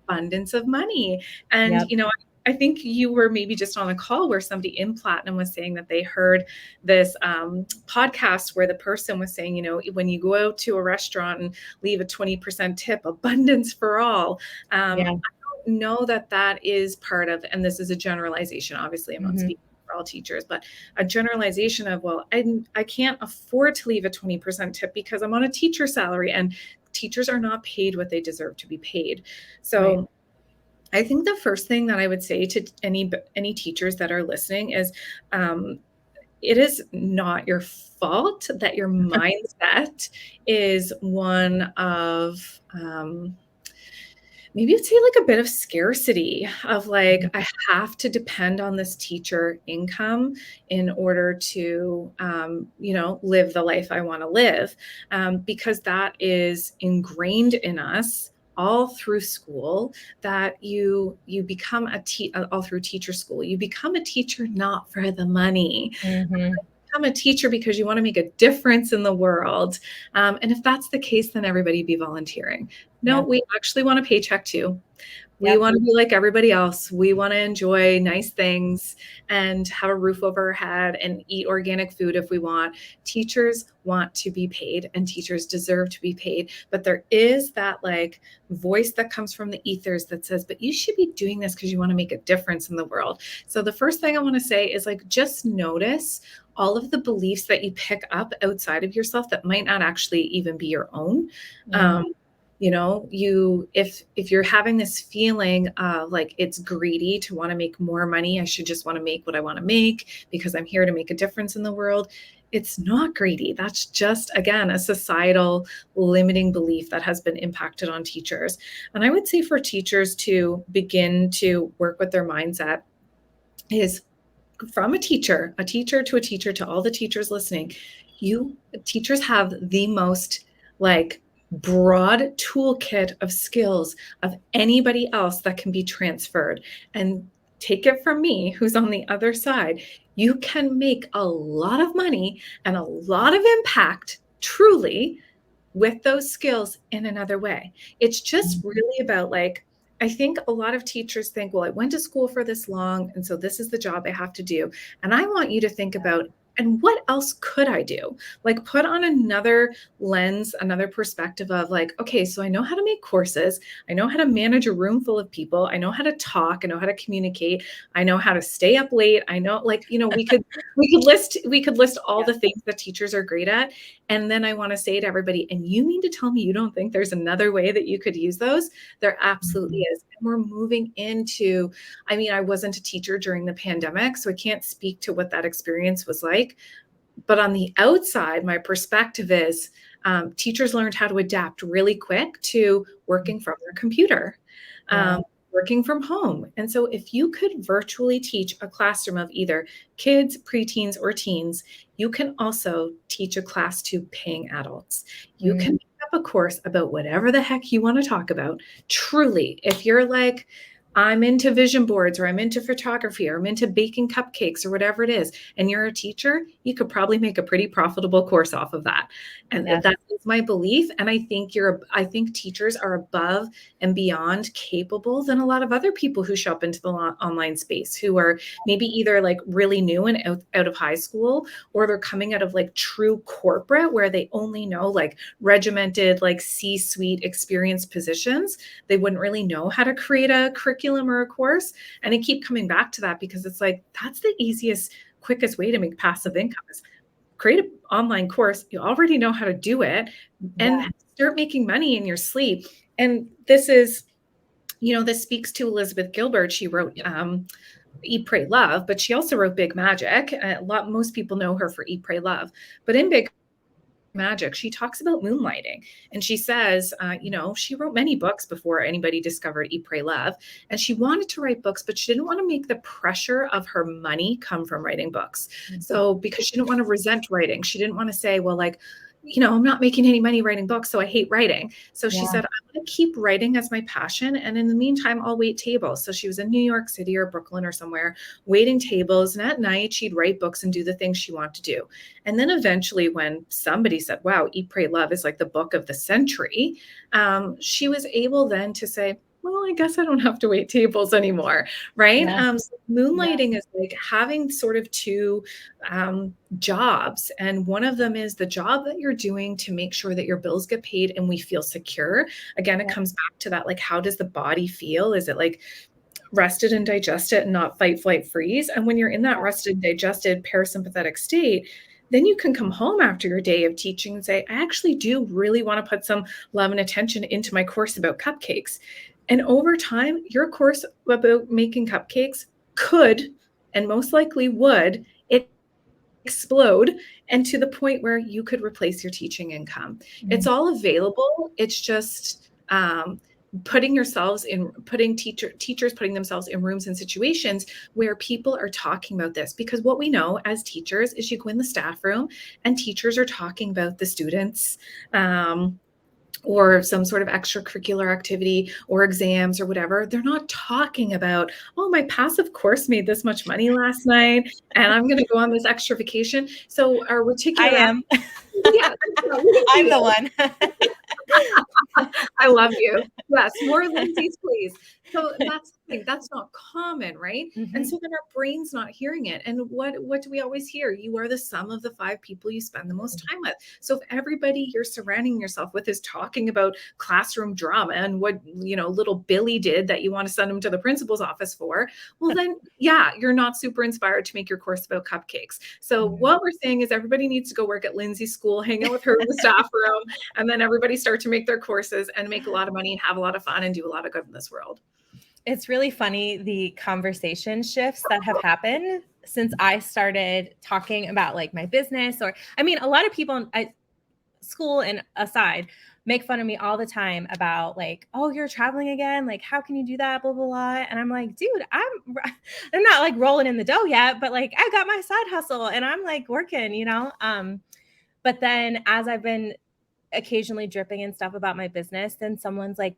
[SPEAKER 2] abundance of money. And,
[SPEAKER 1] Yep.
[SPEAKER 2] I think you were maybe just on a call where somebody in Platinum was saying that they heard this podcast where the person was saying, when you go out to a restaurant and leave a 20% tip, abundance for all.
[SPEAKER 1] Yeah.
[SPEAKER 2] I don't know that that is part of, and this is a generalization. Obviously, I'm not
[SPEAKER 1] Mhm.
[SPEAKER 2] speaking for all teachers, but a generalization of, well, I can't afford to leave a 20% tip because I'm on a teacher salary and teachers are not paid what they deserve to be paid.
[SPEAKER 1] Right.
[SPEAKER 2] So I think the first thing that I would say to any teachers that are listening is, it is not your fault that your mindset is one of, maybe I'd say like a bit of scarcity of like,
[SPEAKER 1] Mhm.
[SPEAKER 2] I have to depend on this teacher income in order to, live the life I want to live. Because that is ingrained in us all through school, that you become all through teacher school, you become a teacher not for the money.
[SPEAKER 1] Mhm.
[SPEAKER 2] Become a teacher because you want to make a difference in the world. And if that's the case, then everybody be volunteering. No,
[SPEAKER 1] Yeah.
[SPEAKER 2] we actually want a paycheck too. We
[SPEAKER 1] Yep.
[SPEAKER 2] want to be like everybody else. We want to enjoy nice things and have a roof over our head and eat organic food if we want. Teachers want to be paid and teachers deserve to be paid. But there is that like voice that comes from the ethers that says, but you should be doing this because you want to make a difference in the world. So the first thing I want to say is like, just notice all of the beliefs that you pick up outside of yourself that might not actually even be your own.
[SPEAKER 1] Mhm.
[SPEAKER 2] Um, if you're having this feeling of like it's greedy to want to make more money, I should just want to make what I want to make because I'm here to make a difference in the world. It's not greedy. That's just, again, a societal limiting belief that has been impacted on teachers. And I would say for teachers to begin to work with their mindset is from a teacher to a teacher, to all the teachers listening. You teachers have the most like broad toolkit of skills of anybody else that can be transferred. And take it from me, who's on the other side, you can make a lot of money and a lot of impact truly with those skills in another way. It's just
[SPEAKER 1] Mhm.
[SPEAKER 2] really about like, I think a lot of teachers think, well, I went to school for this long, and so this is the job I have to do. And I want you to think about, and what else could I do? Like, put on another lens, another perspective of like, okay, so I know how to make courses. I know how to manage a room full of people. I know how to talk. I know how to communicate. I know how to stay up late. I know, like, we could list all
[SPEAKER 1] Yep.
[SPEAKER 2] the things that teachers are great at. And then I want to say to everybody, and you mean to tell me you don't think there's another way that you could use those? There absolutely
[SPEAKER 1] Mhm.
[SPEAKER 2] is. And we're moving into, I mean, I wasn't a teacher during the pandemic, so I can't speak to what that experience was like. But on the outside, my perspective is teachers learned how to adapt really quick to working from their computer,
[SPEAKER 1] Yeah.
[SPEAKER 2] working from home. And so if you could virtually teach a classroom of either kids, preteens, or teens, you can also teach a class to paying adults. You
[SPEAKER 1] Mm.
[SPEAKER 2] can pick up a course about whatever the heck you want to talk about. Truly, if you're like, I'm into vision boards, or I'm into photography, or I'm into baking cupcakes, or whatever it is, and you're a teacher, you could probably make a pretty profitable course off of that. And
[SPEAKER 1] Yes.
[SPEAKER 2] that is my belief. And I think teachers are above and beyond capable than a lot of other people who show up into the online space, who are maybe either like really new and out of high school, or they're coming out of like true corporate where they only know like regimented, like C-suite experience positions. They wouldn't really know how to create a curriculum or a course. And I keep coming back to that because it's like, that's the easiest, quickest way to make passive income is create an online course. You already know how to do it and
[SPEAKER 1] Yeah.
[SPEAKER 2] start making money in your sleep. And this is, this speaks to Elizabeth Gilbert. She wrote Eat, Pray, Love, but she also wrote Big Magic. Most people know her for Eat, Pray, Love. But in Big Magic, she talks about moonlighting. And she says, she wrote many books before anybody discovered Eat, Pray, Love. And she wanted to write books, but she didn't want to make the pressure of her money come from writing books. So because she didn't want to resent writing, she didn't want to say, well, like, I'm not making any money writing books, so I hate writing. So she said, I'm going to keep writing as my passion. And in the meantime, I'll wait tables. So she was in New York City or Brooklyn or somewhere waiting tables. And at night, she'd write books and do the things she wanted to do. And then eventually, when somebody said, wow, Eat, Pray, Love is like the book of the century, she was able then to say, well, I guess I don't have to wait tables anymore, right?
[SPEAKER 1] Yeah.
[SPEAKER 2] So moonlighting is like having sort of two jobs. And one of them is the job that you're doing to make sure that your bills get paid and we feel secure. Again, it comes back to that, like, how does the body feel? Is it like rested and digested and not fight, flight, freeze? And when you're in that rested, digested, parasympathetic state, then you can come home after your day of teaching and say, I actually do really want to put some love and attention into my course about cupcakes. And over time, your course about making cupcakes could, and most likely would, explode, and to the point where you could replace your teaching income. It's all available. It's just teachers putting themselves in rooms and situations where people are talking about this. Because what we know as teachers is you go in the staff room and teachers are talking about the students, or some sort of extracurricular activity or exams or whatever. They're not talking about, oh, my passive course made this much money last night and I'm going to go on this extra vacation. So our
[SPEAKER 1] I
[SPEAKER 2] reticular,
[SPEAKER 1] am.
[SPEAKER 2] yeah,
[SPEAKER 1] I'm the one.
[SPEAKER 2] I love you. Yes, more Lindsays, please. So that's the thing. That's not common, right? And so then our brain's not hearing it. And what do we always hear? You are the sum of the 5 people you spend the most time with. So if everybody you're surrounding yourself with is talking about classroom drama and what little Billy did that you want to send him to the principal's office for, well then yeah, you're not super inspired to make your course about cupcakes. So what we're saying is everybody needs to go work at Lindsay's school, hang out with her in the staff room, and then everybody start to make their courses and make a lot of money and have a lot of fun and do a lot of good in this world.
[SPEAKER 1] It's really funny, the conversation shifts that have happened since I started talking about like my business, or, I mean, a lot of people at school and aside make fun of me all the time about like, oh, you're traveling again. Like, how can you do that? Blah, blah, blah. And I'm like, dude, I'm not like rolling in the dough yet, but like I got my side hustle and I'm like working. But then as I've been occasionally dripping and stuff about my business, then someone's like,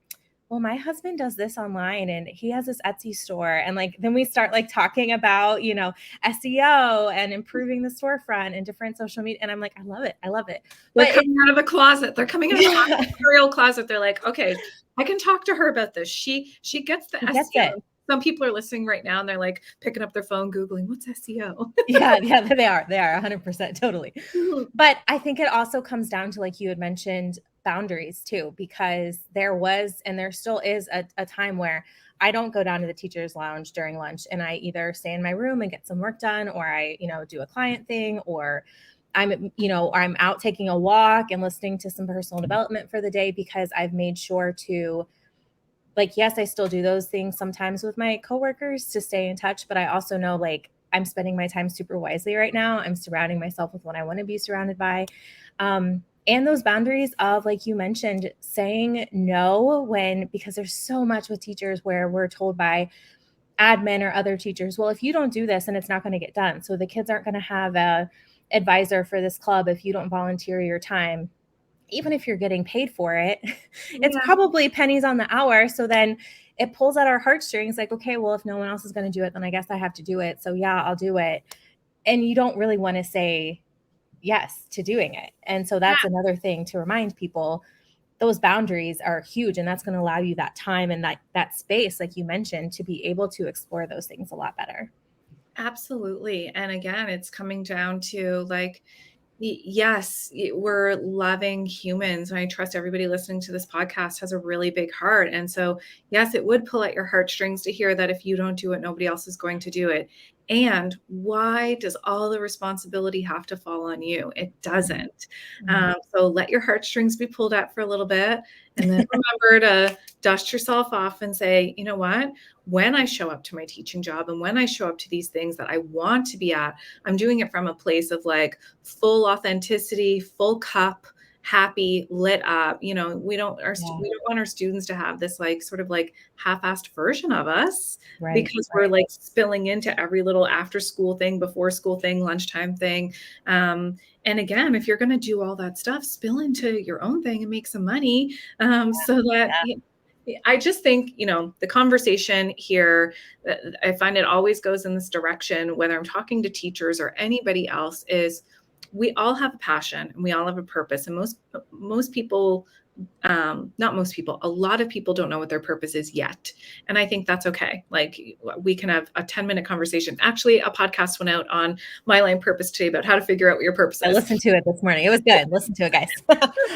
[SPEAKER 1] well, my husband does this online and he has this Etsy store. And like, then we start like talking about, SEO and improving the storefront and different social media. And I'm like, I love it. I love it.
[SPEAKER 2] They're coming out of the closet. They're coming out of the entrepreneurial closet. They're like, okay, I can talk to her about this. She gets the SEO. Some people are listening right now and they're like picking up their phone, Googling, what's SEO?
[SPEAKER 1] Yeah, they are 100% totally. But I think it also comes down to, like you had mentioned, boundaries too, because there was, and there still is a time where I don't go down to the teacher's lounge during lunch and I either stay in my room and get some work done, or I, do a client thing, or I'm out taking a walk and listening to some personal development for the day, because I've made sure to, like, yes, I still do those things sometimes with my coworkers to stay in touch, but I also know, like, I'm spending my time super wisely right now. I'm surrounding myself with what I want to be surrounded by. And those boundaries of, like you mentioned, saying no because there's so much with teachers where we're told by admin or other teachers, well, if you don't do this, then it's not going to get done. So the kids aren't going to have a advisor for this club if you don't volunteer your time. Even if you're getting paid for it, it's probably pennies on the hour. So then it pulls at our heartstrings like, okay, well, if no one else is going to do it, then I guess I have to do it. So yeah, I'll do it. And you don't really want to say yes to doing it. And so that's another thing to remind people. Those boundaries are huge, and that's going to allow you that time and that space, like you mentioned, to be able to explore those things a lot better.
[SPEAKER 2] Absolutely. And again, it's coming down to like, yes, we're loving humans. And I trust everybody listening to this podcast has a really big heart. And so, yes, it would pull at your heartstrings to hear that if you don't do it, nobody else is going to do it. And why does all the responsibility have to fall on you? It doesn't. So let your heartstrings be pulled at for a little bit. And then remember to dust yourself off and say, you know what? When I show up to my teaching job and when I show up to these things that I want to be at, I'm doing it from a place of like full authenticity, full cup, happy, lit up. We don't want our students to have this like sort of like half-assed version of us, because we're like spilling into every little after school thing, before school thing, lunchtime thing. And again, if you're going to do all that stuff, spill into your own thing and make some money, so that I just think, the conversation here, I find it always goes in this direction, whether I'm talking to teachers or anybody else, is we all have a passion and we all have a purpose. And most people, not most people, a lot of people don't know what their purpose is yet. And I think that's okay. Like, we can have a 10-minute conversation. Actually, a podcast went out on My Line Purpose today about how to figure out what your purpose is.
[SPEAKER 1] I listened to it this morning. It was good. Listen to it, guys.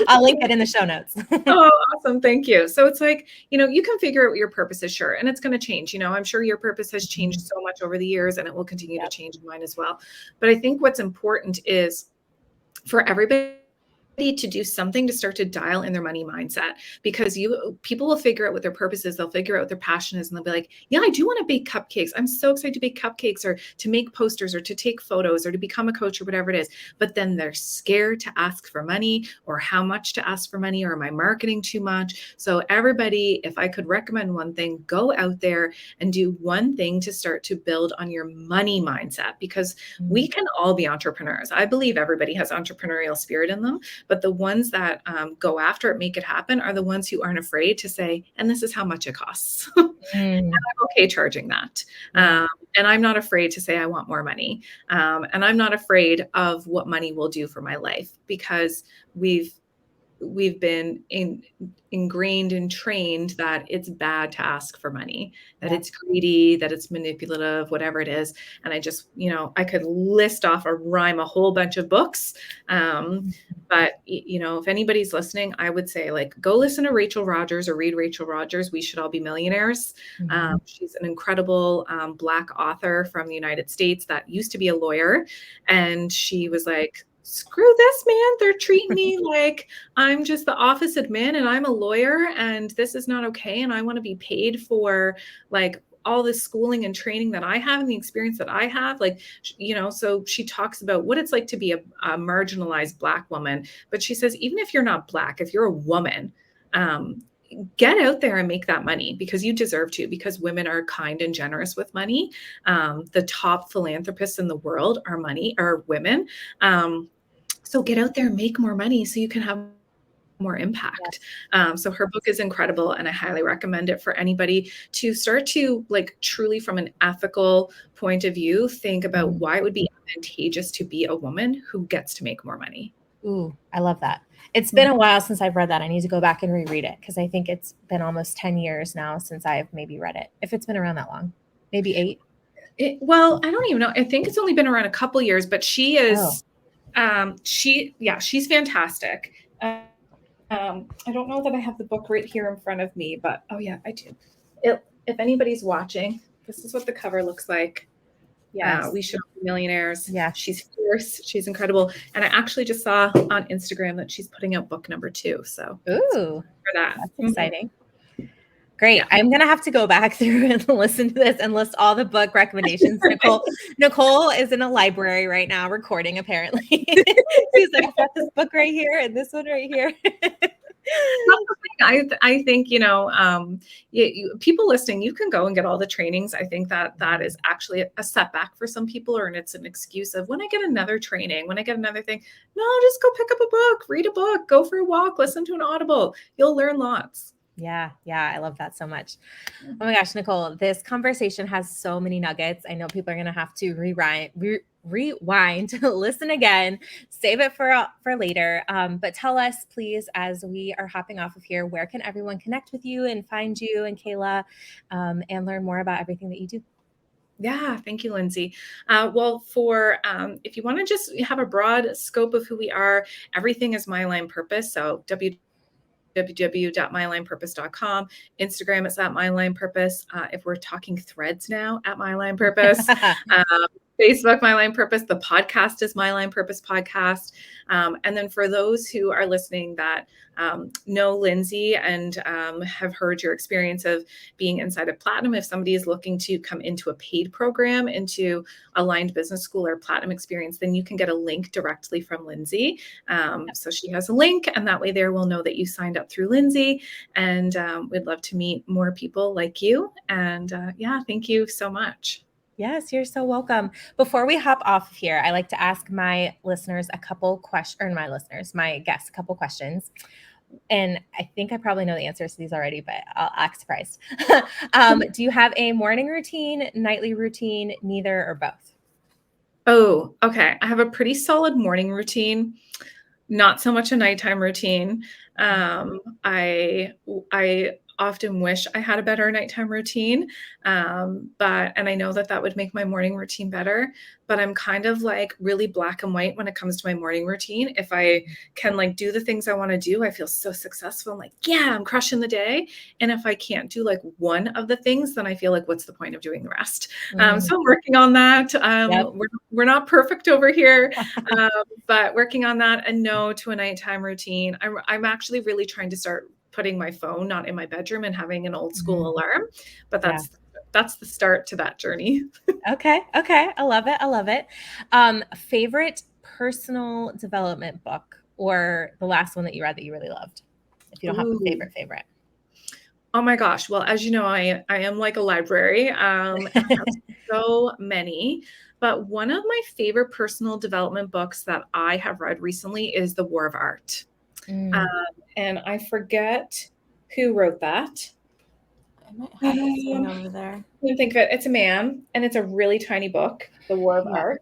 [SPEAKER 1] I'll link it in the show notes.
[SPEAKER 2] Oh, awesome. Thank you. So it's like, you can figure out what your purpose is, sure. And it's going to change. I'm sure your purpose has changed so much over the years, and it will continue to change in mine as well. But I think what's important is for everybody to do something to start to dial in their money mindset, because people will figure out what their purpose is. They'll figure out what their passion is, and they'll be like, yeah, I do want to bake cupcakes. I'm so excited to bake cupcakes, or to make posters, or to take photos, or to become a coach, or whatever it is. But then they're scared to ask for money, or how much to ask for money, or am I marketing too much? So everybody, if I could recommend one thing, go out there and do one thing to start to build on your money mindset, because we can all be entrepreneurs. I believe everybody has entrepreneurial spirit in them. But the ones that go after it, make it happen, are the ones who aren't afraid to say, and this is how much it costs. And I'm okay charging that. And I'm not afraid to say I want more money. And I'm not afraid of what money will do for my life, because we've been ingrained and trained that it's bad to ask for money, that it's greedy, that it's manipulative, whatever it is. And I just, I could list off a whole bunch of books. But, if anybody's listening, I would say, like, go listen to Rachel Rodgers or read Rachel Rodgers. We Should All Be Millionaires. She's an incredible Black author from the United States that used to be a lawyer. And she was like, screw this, man. They're treating me like I'm just the office admin, and I'm a lawyer, and this is not okay. And I want to be paid for like all the schooling and training that I have and the experience that I have. Like, so she talks about what it's like to be a marginalized Black woman. But she says, even if you're not Black, if you're a woman, get out there and make that money, because you deserve to, because women are kind and generous with money. The top philanthropists in the world are women. So get out there and make more money so you can have more impact. So her book is incredible, and I highly recommend it for anybody to start to, like, truly from an ethical point of view, think about why it would be advantageous to be a woman who gets to make more money.
[SPEAKER 1] Ooh, I love that. It's been a while since I've read that. I need to go back and reread it, because I think it's been almost 10 years now since I've maybe read it. If it's been around that long, maybe 8.
[SPEAKER 2] Well, I don't even know. I think it's only been around a couple years, but she is, she's fantastic. I don't know that I have the book right here in front of me, but oh yeah, I do. If anybody's watching, this is what the cover looks like. We Should All Be Millionaires.
[SPEAKER 1] Yeah.
[SPEAKER 2] She's fierce. She's incredible. And I actually just saw on Instagram that she's putting out book number 2. So
[SPEAKER 1] ooh,
[SPEAKER 2] for that.
[SPEAKER 1] that's exciting. Great.
[SPEAKER 2] Yeah.
[SPEAKER 1] I'm going to have to go back through and listen to this and list all the book recommendations. Nicole is in a library right now recording, apparently. She's like, I've got this book right here and this one right here.
[SPEAKER 2] I think, people listening, you can go and get all the trainings. I think that is actually a setback for some people, or it's an excuse of when I get another training, when I get another thing. No, just go pick up a book, read a book, go for a walk, listen to an Audible. You'll learn lots.
[SPEAKER 1] Yeah. I love that so much. Oh my gosh, Nicole, this conversation has so many nuggets. I know people are going to have to rewind, listen again, save it for later. But tell us, please, as we are hopping off of here, where can everyone connect with you and find you and Kayla, and learn more about everything that you do?
[SPEAKER 2] Yeah, thank you, Lindsay. Well, if you want to just have a broad scope of who we are, everything is My Aligned Purpose. So www.myalignedpurpose.com. Instagram, it's at myalignedpurpose. If we're talking threads now, at myalignedpurpose. Facebook, My Aligned Purpose. The podcast is My Aligned Purpose Podcast. And then for those who are listening that know Lindsay and have heard your experience of being inside of Platinum, if somebody is looking to come into a paid program, into Aligned Business School or Platinum Experience, then you can get a link directly from Lindsay. So she has a link, and that way there we'll know that you signed up through Lindsay. And we'd love to meet more people like you. And thank you so much.
[SPEAKER 1] Yes, you're so welcome. Before we hop off of here, I like to ask my listeners my guests a couple questions. And I think I probably know the answers to these already, but I'll act surprised. Do you have a morning routine, nightly routine, neither, or both?
[SPEAKER 2] Oh, okay. I have a pretty solid morning routine, not so much a nighttime routine. I often wish I had a better nighttime routine. And I know that would make my morning routine better, but I'm kind of like really black and white when it comes to my morning routine. If I can like do the things I want to do, I feel so successful. I'm like, yeah, I'm crushing the day. And if I can't do like one of the things, then I feel like, what's the point of doing the rest? So I'm working on that. We're not perfect over here, but working on that, and no to a nighttime routine. I'm actually really trying to start putting my phone not in my bedroom and having an old school alarm, but that's the start to that journey.
[SPEAKER 1] Okay. I love it. Favorite personal development book, or the last one that you read that you really loved, if you don't have a favorite?
[SPEAKER 2] Oh my gosh. Well, as you know, I am like a library. I have so many, but one of my favorite personal development books that I have read recently is The War of Art. And I forget who wrote that.
[SPEAKER 1] I might have it over there.
[SPEAKER 2] I think of it. It's a man, and it's a really tiny book, The War of Art.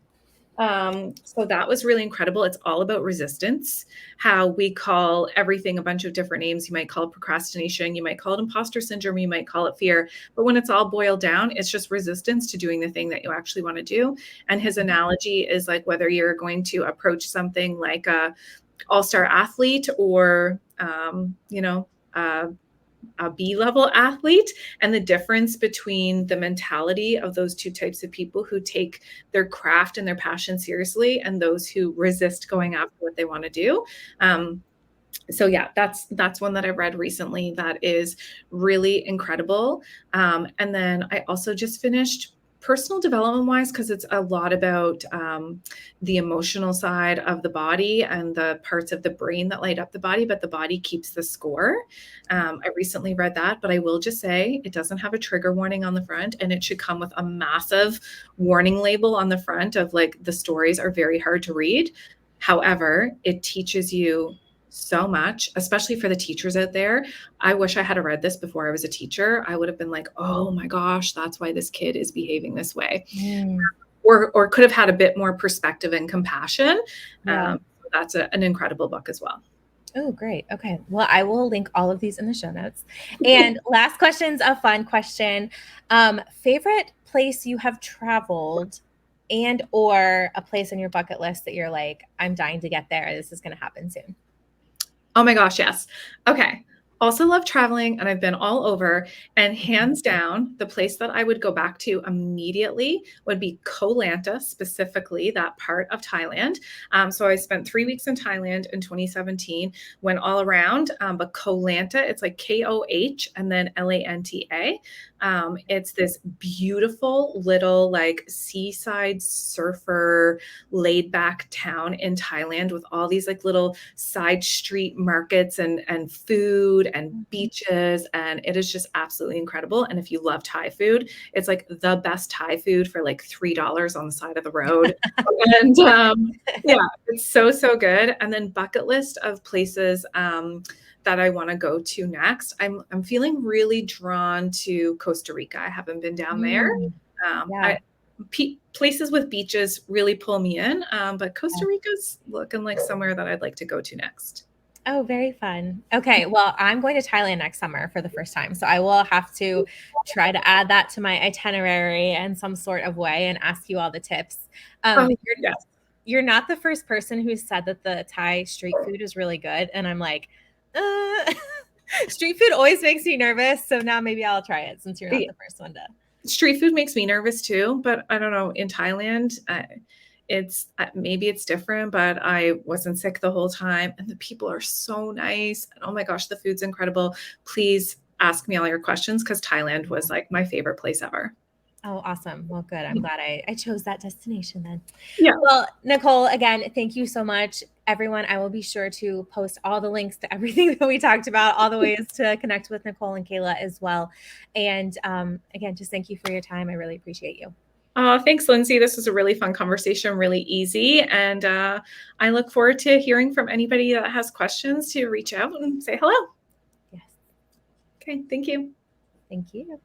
[SPEAKER 2] So that was really incredible. It's all about resistance, how we call everything a bunch of different names. You might call it procrastination, you might call it imposter syndrome, you might call it fear. But when it's all boiled down, it's just resistance to doing the thing that you actually want to do. And his analogy is like whether you're going to approach something like a all-star athlete or, a B-level athlete, and the difference between the mentality of those two types of people who take their craft and their passion seriously, and those who resist going after what they want to do. So yeah, that's one that I read recently that is really incredible. And then I also just finished personal development wise, because it's a lot about the emotional side of the body and the parts of the brain that light up the body, but the body keeps the score. I recently read that, but I will just say it doesn't have a trigger warning on the front, and it should come with a massive warning label on the front of like, the stories are very hard to read. However, it teaches you so much, especially for the teachers out there. I wish I had read this before I was a teacher. I would have been like, oh my gosh, that's why this kid is behaving this way. Or could have had a bit more perspective and compassion. That's an incredible book as well.
[SPEAKER 1] Oh, great. Okay. Well, I will link all of these in the show notes. And last question's a fun question. Favorite place you have traveled, and or a place on your bucket list that you're like, I'm dying to get there. This is going to happen soon.
[SPEAKER 2] Oh my gosh, yes. Okay. Also love traveling, and I've been all over. And hands down, the place that I would go back to immediately would be Koh Lanta, specifically that part of Thailand. So I spent 3 weeks in Thailand in 2017, went all around. But Koh Lanta, it's like Koh and then Lanta. It's this beautiful little like seaside surfer laid back town in Thailand with all these like little side street markets and food and beaches, and it is just absolutely incredible. And if you love Thai food, it's like the best Thai food for like $3 on the side of the road. And yeah, it's so good. And then bucket list of places that I want to go to next. I'm feeling really drawn to Costa Rica. I haven't been down there.
[SPEAKER 1] Yeah.
[SPEAKER 2] Places with beaches really pull me in, but Costa Rica's looking like somewhere that I'd like to go to next.
[SPEAKER 1] Oh, very fun. Okay, well, I'm going to Thailand next summer for the first time, so I will have to try to add that to my itinerary in some sort of way and ask you all the tips.
[SPEAKER 2] Yes.
[SPEAKER 1] You're not the first person who said that the Thai street food is really good, and I'm like, street food always makes me nervous, so now maybe I'll try it since you're not the first one to.
[SPEAKER 2] Street food makes me nervous too, but I don't know, in Thailand, maybe it's different, but I wasn't sick the whole time, and the people are so nice. And oh my gosh, the food's incredible. Please ask me all your questions, because Thailand was like my favorite place ever.
[SPEAKER 1] Oh, awesome. Well, good. I'm glad I chose that destination then.
[SPEAKER 2] Yeah.
[SPEAKER 1] Well, Nicole, again, thank you so much. Everyone, I will be sure to post all the links to everything that we talked about, all the ways to connect with Nicole and Kayla as well. And again, just thank you for your time. I really appreciate you.
[SPEAKER 2] Thanks, Lindsay. This was a really fun conversation, really easy. And I look forward to hearing from anybody that has questions to reach out and say hello.
[SPEAKER 1] Yes.
[SPEAKER 2] Okay, thank you.
[SPEAKER 1] Thank you.